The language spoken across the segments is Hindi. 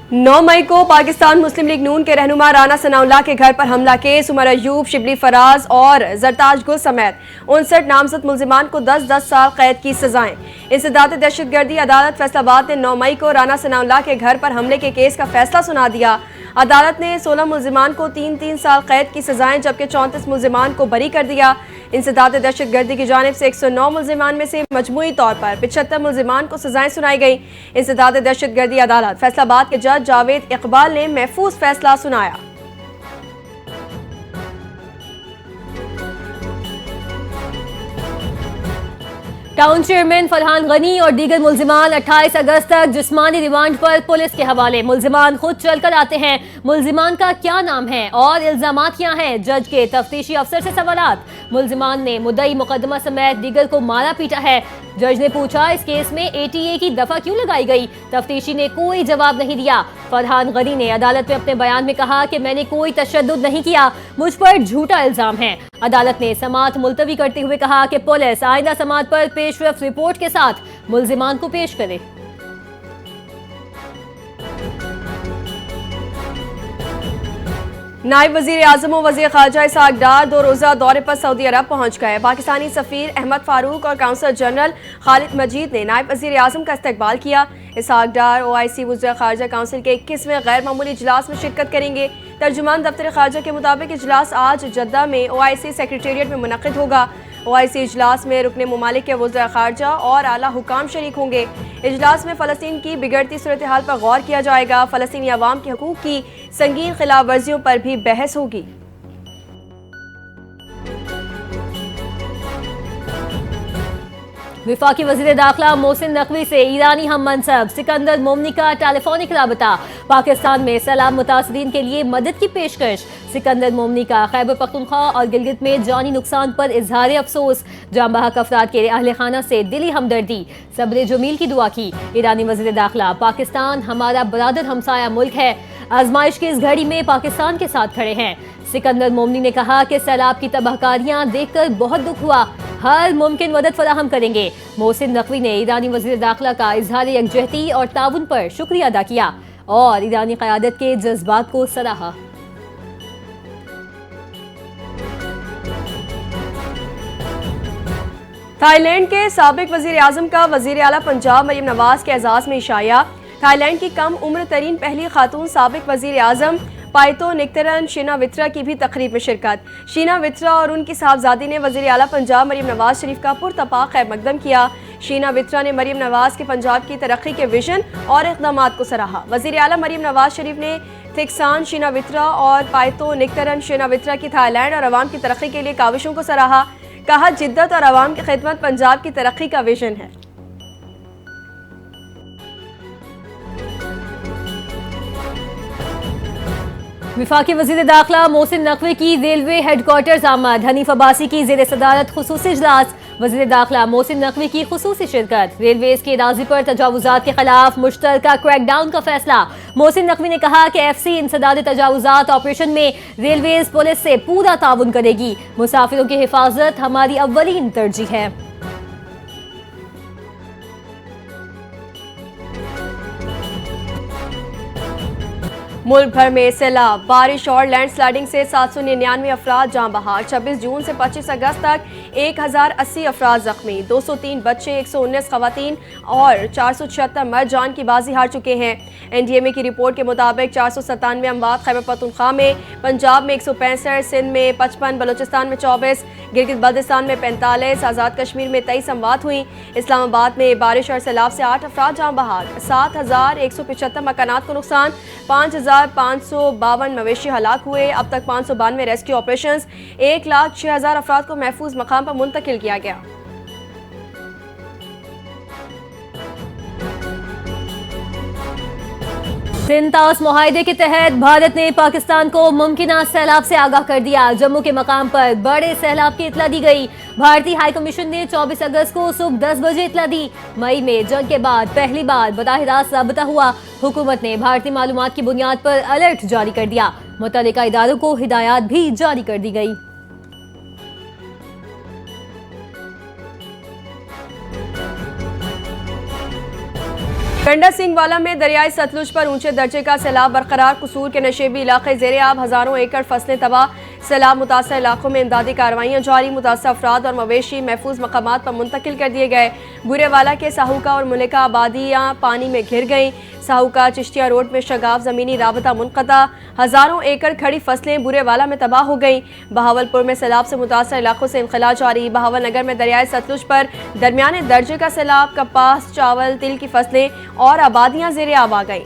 9 मई को पाकिस्तान मुस्लिम लीग नून के रहनुमा राना सनाउल्लाह के घर पर हमला केस उमर अयूब, शिबली फराज और जरताज गुल समेत 59 नामजद मुलजिमान को 10-10 साल कैद की सजाएं। इंसदाद दहशतगर्दी अदालत फैसलाबाद ने 9 मई को राना सनाउल्लाह के घर पर हमले के केस का फैसला सुना दिया। अदालत ने 16 मुलजिमान को 3-3 साल कैद की सजाएं जबकि 34 मुलजिमान को बरी कर दिया। इंसदाद दहशतगर्दी की जानिब से 109 मुलजिमान में से मजमूई तौर पर 75 मुलजिमान को सजाएं सुनाई गई। इंसदाद दहशतगर्दी अदालत फैसलाबाद के जज जावेद इकबाल ने महफूज फैसला सुनाया। टाउन चेयरमैन फरहान गनी और दीगर मुलजिमान 28 अगस्त तक जिस्मानी रिमांड पर पुलिस के हवाले। मुलजिमान खुद चलकर आते हैं। मुलजिमान का क्या नाम है और इल्जामात क्या हैं? जज के तफ्तीशी अफसर से सवालात। मुलजिमान ने मुद्दई मुकदमा समेत दीगर को मारा पीटा है। जज ने पूछा, इस केस में ATA की दफा क्यों लगाई गई? तफ्तीशी ने कोई जवाब नहीं दिया। फरहान गनी ने अदालत में अपने बयान में कहा कि मैंने कोई तशद्दुद नहीं किया, मुझ पर झूठा इल्जाम है। अदालत ने समाअत मुलतवी करते हुए कहा कि पुलिस आइंदा समाअत पर पेशरफ रिपोर्ट के साथ मुलजिमान को पेश करे। नायब वजीर आजम और वजीर खारजा इसहाक डार 2 रोज़ा दौरे पर सऊदी अरब पहुंच गए। पाकिस्तानी सफीर अहमद फारूक और काउंसलर जनरल खालिद मजीद ने नायब वजीर आजम का इस्तकबाल किया। इसहाक डार OIC वज़ीर खारजा काउंसिल के 21वें गैर मामूली इजलास में शिरकत करेंगे। तर्जुमान दफ्तर खारजा के मुताबिक इजलास आज जद्दा में OIC सेक्रेटेरिएट में मुनक़िद होगा। OIC इजलास में रुकने ममालिक के वज़ीर खारजा और आला हुकाम शरीक होंगे। इजलास में फ़लस्तीन की बिगड़ती सूरत हाल पर गौर किया जाएगा। फ़लस्तीनी अवाम के हकूक़ की संगीन खिलाफ वर्जियों पर भी बहस होगी। विफाकी वज़ीर दाखिला मोहसिन नकवी से ईरानी हम मनसब सिकंदर मोमनी का टेलीफोनिक राबता। पाकिस्तान में सैलाब मुतासरीन के लिए मदद की पेशकश। सिकंदर मोमनी का खैबर पख्तूनख्वा और गिलगित में जानी नुकसान पर इजहार अफसोस। जाँ बहक अफराद के अहले खाना से दिली हमदर्दी, सब्र जमील की दुआ की। ईरानी वज़ीर दाखिला, पाकिस्तान हमारा बरादर हमसाया मुल्क है, आजमाइश की इस घड़ी में पाकिस्तान के साथ खड़े हैं। सिकंदर मोमनी ने कहा कि सैलाब की तबाहकारियां देखकर बहुत दुख हुआ, हर मुमकिन मदद फराहम करेंगे। मोहसिन नकवी ने ईरानी वज़ीर दाखिला का इजहार यकजहती और ताउन पर शुक्रिया अदा किया और ईरानी क़यादत के जज्बात को सराहा। थाईलैंड के साबिक वज़ीर आज़म का वज़ीर आला पंजाब मरियम नवाज के एजाज़ में इशाया। थाईलैंड की कम उम्र तरीन पहली खातून साबिक वज़ीर आज़म पाइतो निक्तरन शिनावित्रा की भी तकरीब में शिरकत। शिनावित्रा और उनकी साहबजादी ने वज़ीर आला पंजाब मरियम नवाज शरीफ का पुरतपा खैर मकदम किया। शिनावित्रा ने मरियम नवाज के पंजाब की तरक्की के विजन और इक़दामात को सराहा। वज़ीर आला मरियम नवाज शरीफ ने थिकसान शिनावित्रा और पाइतो निक्तरन शिनावित्रा की थाईलैंड और अवाम की तरक्की के लिए काविशों को सराहा। कहा, जिद्दत और अवाम की खिदमत पंजाब की तरक्की का विजन है। विफाकी वज़ीर दाखिला मोहसिन नकवी की रेलवे हेडक्वार्टर्स आमद। हनीफ अब्बासी की ज़ेर सदारत खुसूसी इजलास। वज़ीर दाखिला मोहसिन नकवी की खुसूसी शिरकत। रेलवेज के राजी पर तजावुजात के खिलाफ मुश्तरका क्रैकडाउन का फैसला। मोहसिन नकवी ने कहा कि FC इंसदाद तजावुजात ऑपरेशन में रेलवेज पुलिस से पूरा ताउन करेगी। मुसाफिरों की हिफाजत हमारी अव्वलीन तरजीह है। मुल्क भर में सैलाब, बारिश और लैंडस्लाइडिंग से 799 अफराद जाँ बहाक। 26 जून से 25 अगस्त तक 1080 अफराद जख्मी, 203 बच्चे, 119 खवातीन और 476 मर्द जान की बाजी हार चुके हैं। NDMA की रिपोर्ट के मुताबिक 497 अमवात खैबर पख्तूनख्वा में, पंजाब में 165, सिंध में 55, बलोचिस्तान में 24, गिलगित बल्तिस्तान में 45, आज़ाद कश्मीर में 23 अमवात हुई। इस्लामाबाद में बारिश और सैलाब से 8 अफराद जाँ बहाक, 7175 मकानात को नुकसान, 5552 मवेशी हलाक हुए। अब तक 592 रेस्क्यू ऑपरेशंस, 1,06,000 अफराद को महफूज मकाम पर मुंतकिल किया गया। सिंतास मुआहदे के तहत भारत ने पाकिस्तान को मुमकिना सैलाब से आगाह कर दिया। जम्मू के मकाम पर बड़े सैलाब की इतला दी गई। भारतीय हाई कमीशन ने 24 अगस्त को सुबह 10 बजे इतला दी। मई में जंग के बाद पहली बार बराह रास्त राबता हुआ। हुकूमत ने भारतीय मालूमात की बुनियाद पर अलर्ट जारी कर दिया। मुतल्लिका इदारों को हिदायत भी जारी कर दी गई। गंडा सिंह वाला में दरियाई सतलुज पर ऊंचे दर्जे का सैलाब बरकरार। कसूर के नशेबी इलाके ज़ेरे आब, हजारों एकड़ फसलें तबाह। सैलाब मुतासर इलाकों में इमदादी कार्रवाइयाँ जारी। मुतासर अफराद और मवेशी महफूज मकामात पर मुंतकिल कर दिए गए। बुरेवाला के साहूका और मुलिका आबादियाँ पानी में घिर गईं। साहूका चिश्तिया रोड में शगाफ जमीनी राबता मुनक़ता। हजारों एकड़ खड़ी फसलें बुरेवाला में तबाह हो गईं। बहावलपुर में सैलाब से मुतासर इलाकों से इनखला जारी। बहावल नगर में दरियाई सतलुज पर दरमियाने दर्जे का सैलाब। कपास, चावल, तिल की फसलें और आबादियां ज़ेरे आब आ गईं।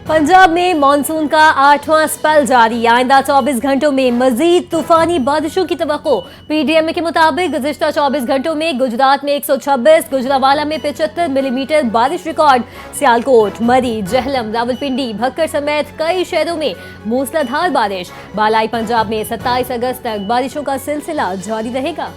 पंजाब में मानसून का 8वां स्पेल जारी। आइंदा 24 घंटों में मजीद तूफानी बारिशों की तवक्को। पीडीएमए के मुताबिक गुज़िश्ता 24 घंटों में गुजरात में 126, गुजरावाला में 75 मिलीमीटर बारिश रिकॉर्ड। सियालकोट, मरी, जहलम, रावलपिंडी, भक्कर समेत कई शहरों में मूसलाधार बारिश। बालाई पंजाब में 27 अगस्त तक बारिशों का सिलसिला जारी रहेगा।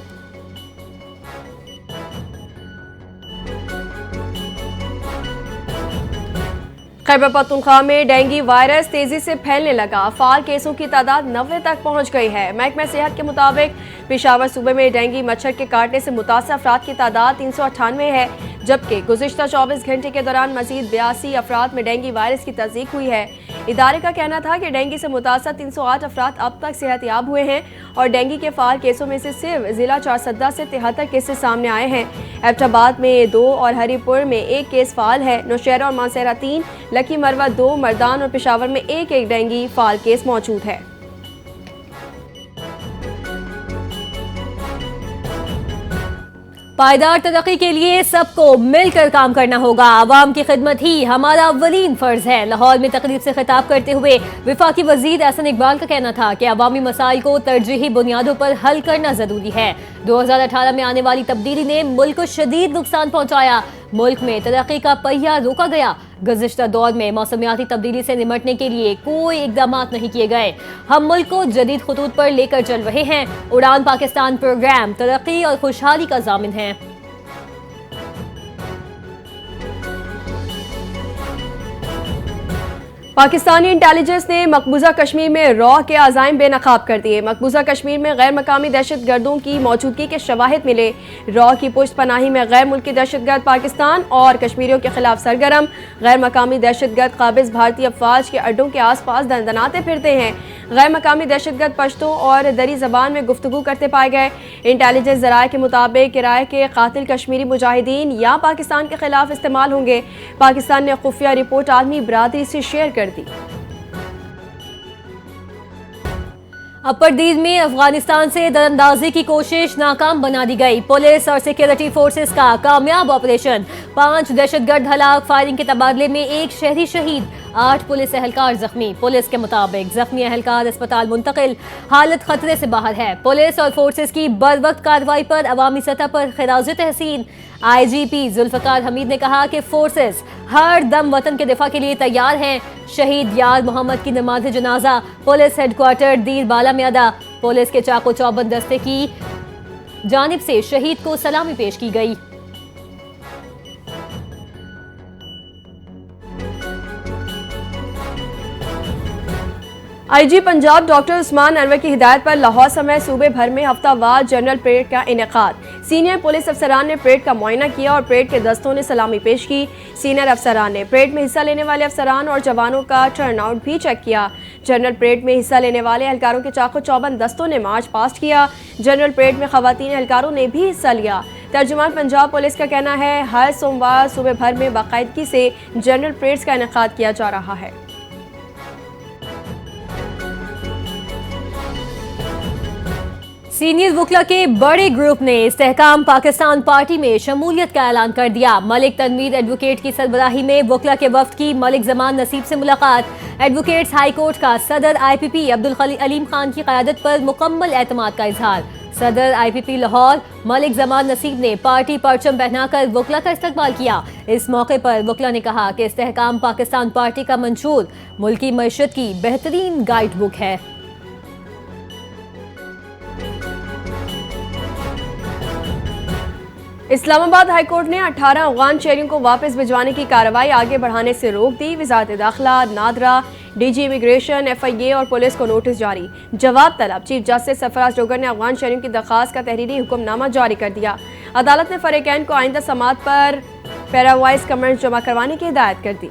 खैबर पख्तूनख्वा में डेंगू वायरस तेजी से फैलने लगा। फाल केसों की तादाद 90 तक पहुंच गई है। महकमा सेहत के मुताबिक पेशावर सूबे में डेंगू मच्छर के काटने से मुतासर अफराद की तादाद 398 है, जबकि गुज़िश्ता 24 घंटे के दौरान मजीद 82 अफराद में डेंगू वायरस की तस्दीक हुई है। इदारे का कहना था कि डेंगू से मुतासर 308 अफराद अब तक सेहतयाब हुए हैं और डेंगू के फाल केसों में से सिर्फ जिला चारसद्दा से 73 केसेस सामने आए हैं। एबटाबाद में 2 और हरीपुर में 1 केस फाल है। नौशहरा और मानसहरा 3, लकी मरवा 2, मर्दान और पेशावर में 1 डेंगू फाल केस मौजूद है। पायदार तरक्की के लिए सबको मिलकर काम करना होगा। आवाम की खिदमत ही हमारा अव्वलीन फर्ज है। लाहौर में तकरीब से खिताब करते हुए वफाकी वजीर एहसन इकबाल का कहना था कि अवामी मसाइल को तरजीही बुनियादों पर हल करना जरूरी है। 2018 में आने वाली तब्दीली ने मुल्क को शदीद नुकसान पहुंचाया। मुल्क में तरक्की का पहिया रोका गया। गुज़िश्ता दौर में मौसमियाती तब्दीली से निपटने के लिए कोई इकदाम नहीं किए गए। हम मुल्क को जदीद खुतूत पर लेकर चल रहे हैं। उड़ान पाकिस्तान प्रोग्राम तरक्की और खुशहाली का जामिन है। पाकिस्तानी इंटेलिजेंस ने मकबूजा कश्मीर में रॉ के अज़ाइम बेनकाब कर दिए। मकबूजा कश्मीर में गैर मकामी दहशत गर्दों की मौजूदगी के शवाहिद मिले। रॉ की पुष्ट पनाही में गैर मुल्की दहशतगर्द पाकिस्तान और कश्मीरियों के खिलाफ सरगर्म। गैर मकामी दहशतगर्द काबिज भारतीय अफवाज के अड्डों के आस पास दंदनाते फिरते हैं। गैर मकामी दहशतगर्द पश्तो और दरी जबान में गुफ्तगू करते पाए गए। इंटेलिजेंस ज़राए के मुताबिक किराए के कातिल कश्मीरी मुजाहिदीन या पाकिस्तान के खिलाफ इस्तेमाल होंगे। पाकिस्तान ने खुफिया रिपोर्ट आलमी बरादरी से शेयर कर दी। अपरदीद में अफगानिस्तान से दरअंदाजी की कोशिश नाकाम बना दी गई। पुलिस और सिक्योरिटी फोर्सेस का कामयाब ऑपरेशन। 5 दहशतगर्द हलाक। फायरिंग के तबादले में 1 शहरी शहीद, 8 पुलिस एहलकार जख्मी। पुलिस के मुताबिक जख्मी एहलकार अस्पताल मुंतकिल, हालत खतरे से बाहर है। पुलिस और फोर्सेस की बरवक्त कार्रवाई पर अवामी सतह पर खिराज तहसीन। IGP जुल्फकार हमीद ने कहा कि फोर्सेस हर दम वतन के दिफा के लिए तैयार हैं। शहीद यार मोहम्मद की नमाज जनाजा पुलिस हेडक्वार्टर दीर बाला में अदा। पुलिस के चाको चौबंद दस्ते की जानिब से शहीद को सलामी पेश की गई। IG पंजाब डॉक्टर उस्मान अनवर की हिदायत पर लाहौर समेत सूबे भर में हफ्तावार जनरल परेड का इनेकाद। सीनियर पुलिस अफसरान ने परेड का मुआयना किया और परेड के दस्तों ने सलामी पेश की। सीनियर अफसरान ने परेड में हिस्सा लेने वाले अफसरान और जवानों का टर्नआउट भी चेक किया। जनरल परेड में हिस्सा लेने वाले एहलकारों के चाको चौबंद दस्तों ने मार्च पास्ट किया। जनरल परेड में खवातीन एहलकारों ने भी हिस्सा लिया। तर्जुमान पंजाब पुलिस का कहना है हर सोमवार सूबे भर में बाकायदगी से जनरल परेड्स का इनेकाद किया जा रहा है। सीनियर वकला के बड़े ग्रुप ने इस्तेहकाम पाकिस्तान पार्टी में शमूलियत का ऐलान कर दिया। मलिक तनवीर एडवोकेट की सरबराही में वकला के वफ्द की मलिक जमान नसीब से मुलाकात। एडवोकेट्स हाई कोर्ट का सदर IPP अब्दुल अलीम खान की क़यादत पर मुकम्मल एतमाद का इजहार। सदर IPP लाहौर मलिक जमान नसीब ने पार्टी परचम पहनाकर वकला का इस्तकबाल किया। इस मौके पर वकला ने कहा कि इस्तेहकाम पाकिस्तान पार्टी का मंशूर मुल्की मईशत की बेहतरीन गाइड बुक है। इस्लामाबाद हाईकोर्ट ने 18 अफगान शहरियों को वापस भिजवाने की कार्रवाई आगे बढ़ाने से रोक दी। वजारत दाखिला, नादरा, डीजी इमिग्रेशन, FIA और पुलिस को नोटिस जारी। जवाब तलब। चीफ जस्टिस सरफराज डोगर ने अफगान शहरियों की दरखास्त का तहरीरी हुक्मनामा जारी कर दिया। अदालत ने फरीकैन को आइंदा समाअत पर पैरावाइज कमेंट्स जमा करवाने की हिदायत कर दी।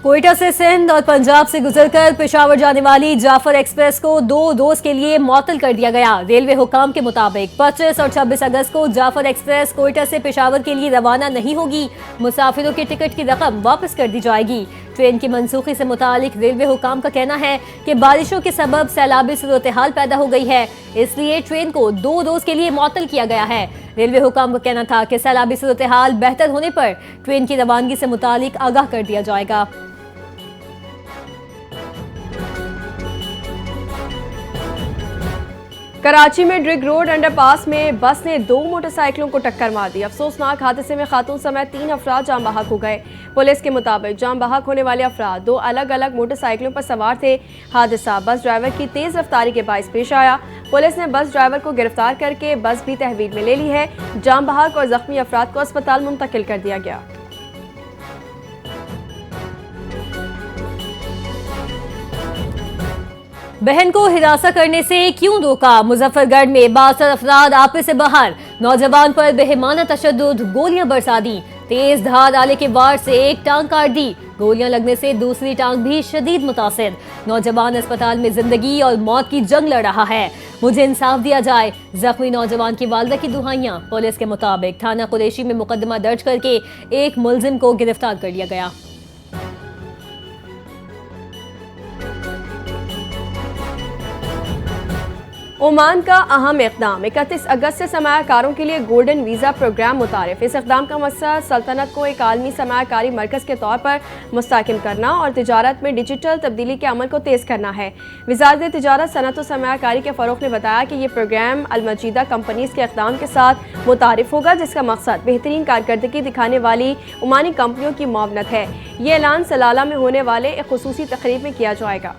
कोयटा से सिंध और पंजाब से गुजरकर पेशावर जाने वाली जाफर एक्सप्रेस को 2 डोज के लिए मुअत्तल कर दिया गया। रेलवे हुकाम के मुताबिक 25 और 26 अगस्त को जाफर एक्सप्रेस कोयटा से पेशावर के लिए रवाना नहीं होगी। मुसाफिरों के टिकट की रकम वापस कर दी जाएगी। ट्रेन की मनसूखी से मुतालिक रेलवे हुकाम का कहना है कि बारिशों के सबब सैलाबी सूरत हाल पैदा हो गई है, इसलिए ट्रेन को 2 डोज के लिए मुअत्तल किया गया है। रेलवे हुकाम का कहना था कि सैलाबी सूरत हाल बेहतर होने पर ट्रेन की रवानगी से मुतालिक आगाह कर दिया जाएगा। कराची में ड्रिग रोड अंडरपास में बस ने 2 मोटरसाइकिलों को टक्कर मार दी। अफसोसनाक हादसे में खातून समेत 3 अफराद जान बहक हो गए। पुलिस के मुताबिक जान बहक होने वाले अफराद 2 अलग अलग मोटरसाइकिलों पर सवार थे। हादसा बस ड्राइवर की तेज रफ्तारी के बायस पेश आया। पुलिस ने बस ड्राइवर को गिरफ्तार करके बस भी तहवील में ले ली है। जान बहक और जख्मी अफराद को अस्पताल मुंतकिल कर दिया गया। बहन को हिरासत करने से क्यों रोका? मुजफ्फरगढ़ में 62 अफराद आपे से बाहर। नौजवान पर बेहमाना तशद्दुद, गोलियां बरसा दी। तेज धार आले के वार से एक टांग काट दी। गोलियां लगने से दूसरी टांग भी शदीद मुतासिर। नौजवान अस्पताल में जिंदगी और मौत की जंग लड़ रहा है। मुझे इंसाफ दिया जाए। जख्मी नौजवान की वालिदा की दुहाइयां। पुलिस के मुताबिक थाना कुरैशी में मुकदमा दर्ज करके एक मुलजिम को गिरफ्तार कर लिया गया। ओमान का अहम इक़दाम। 31 अगस्त से सरमायाकारों के लिए गोल्डन वीज़ा प्रोग्राम मुतारिफ। इस इक़दाम का मकसद सल्तनत को एक आलमी सरमायाकारी मरकज़ के तौर पर मुस्तहकम करना और तिजारत में डिजिटल तब्दीली के अमल को तेज़ करना है। वज़ारत तिजारत, सनअत और सरमायाकारी के फ़रोग़ ने बताया कि ये प्रोग्राम अलमजीदा कंपनीज़ के इक़दाम के साथ मुतारिफ होगा, जिसका मकसद बेहतरीन कारकर्दगी दिखाने वाली ओमानी कंपनियों की मुआवनत है। ये ऐलान सलाला में होने वाले एक ख़ुसूसी तक़रीब में किया जाएगा।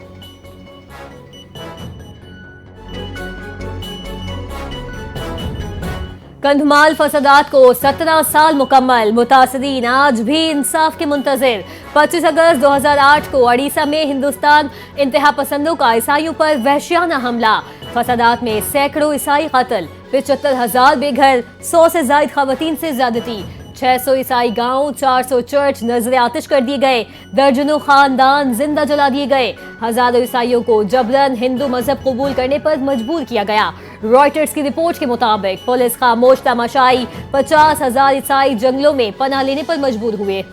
कंधमाल फसादात को 17 साल मुकम्मल। मुतासरीन आज भी इंसाफ के मुंतजिर। 25 अगस्त 2008 को ओडिशा में हिंदुस्तान इंतहा पसंदों का ईसाइयों पर वहशियाना हमला। फसादात में सैकड़ों ईसाई कत्ल, 75,000 बेघर, 100 से जायद खवातीन से ज्यादती, 600 ईसाई गांव, 400 चर्च नजरे आतिश कर दिए गए। दर्जनों खानदान जिंदा जला दिए गए। हजारों ईसाइयों को जबरन हिंदू मजहब कबूल करने पर मजबूर किया गया। रॉयटर्स की रिपोर्ट के मुताबिक पुलिस खामोश तमाशाई, 50,000 ईसाई जंगलों में पनाह लेने पर मजबूर हुए।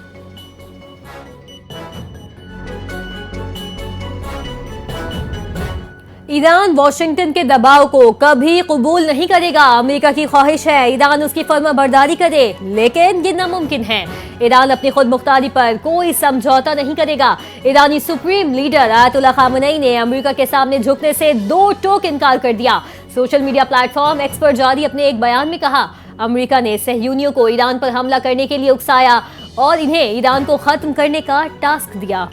ईरान वाशिंगटन के दबाव को कभी कबूल नहीं करेगा। अमेरिका की ख्वाहिश है ईरान उसकी फर्माबरदारी करे, लेकिन ये नामुमकिन है। ईरान अपनी खुद मुख्तारी पर कोई समझौता नहीं करेगा। ईरानी सुप्रीम लीडर आयतुल्लाह खामनेई ने अमेरिका के सामने झुकने से 2 टोक इनकार कर दिया। सोशल मीडिया प्लेटफॉर्म एक्स पर जारी अपने एक बयान में कहा, अमेरिका ने सहयूनियों को ईरान पर हमला करने के लिए उकसाया और इन्हें ईरान को खत्म करने का टास्क दिया।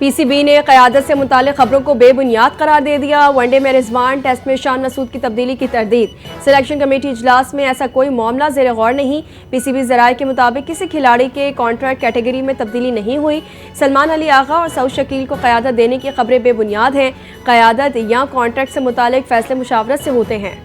PCB ने क़यादत से मुतालिक खबरों को बेबुनियाद करार दे दिया। वनडे में रिजवान, टेस्ट में शान मसूद की तब्दीली की तरदीद। सिलेक्शन कमेटी इजलास में ऐसा कोई मामला ज़ेर गौर नहीं। PCB ज़राए के मुताबिक किसी खिलाड़ी के कॉन्ट्रैक्ट कैटेगरी में तब्दीली नहीं हुई। सलमान अली आगा और सऊद शकील को क़यादत देने की खबरें बेबुनियाद हैं। क़यादत या कॉन्ट्रैक्ट से मुतालिक फैसले मुशावरत से होते हैं।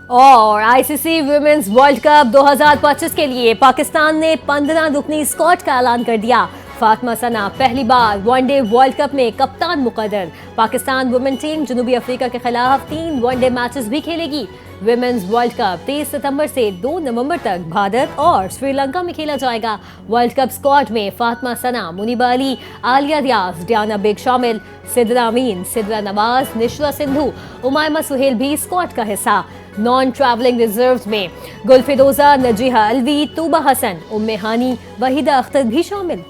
और आईसीसी वुमेन्स वर्ल्ड कप 2025 के लिए पाकिस्तान ने 15 रुकनी स्क्वाड का ऐलान कर दिया। फातिमा सना पहली बार वनडे वर्ल्ड कप में कप्तान मुकर्रर। पाकिस्तान वुमेन टीम जनूबी अफ्रीका के खिलाफ 3 वनडे मैचेस भी खेलेगी। विमेंस वर्ल्ड कप 23 सितंबर से 2 नवंबर तक भारत और श्रीलंका में खेला जाएगा। वर्ल्ड कप स्क्वाड में फातिमा सना, मुनीबा अली, आलिया रियाज, डियाना बेग शामिल। सिद्रा अमीन, सिद्रा नवाज, निशरा सिंधु, उमायमा सुहेल भी स्क्वाड का हिस्सा। नॉन ट्रैवलिंग रिजर्व में गुलफिरोजा, नजीहा अलवी, तूबा हसन, उम्मे हानी, वहीदा अख्तर भी शामिल।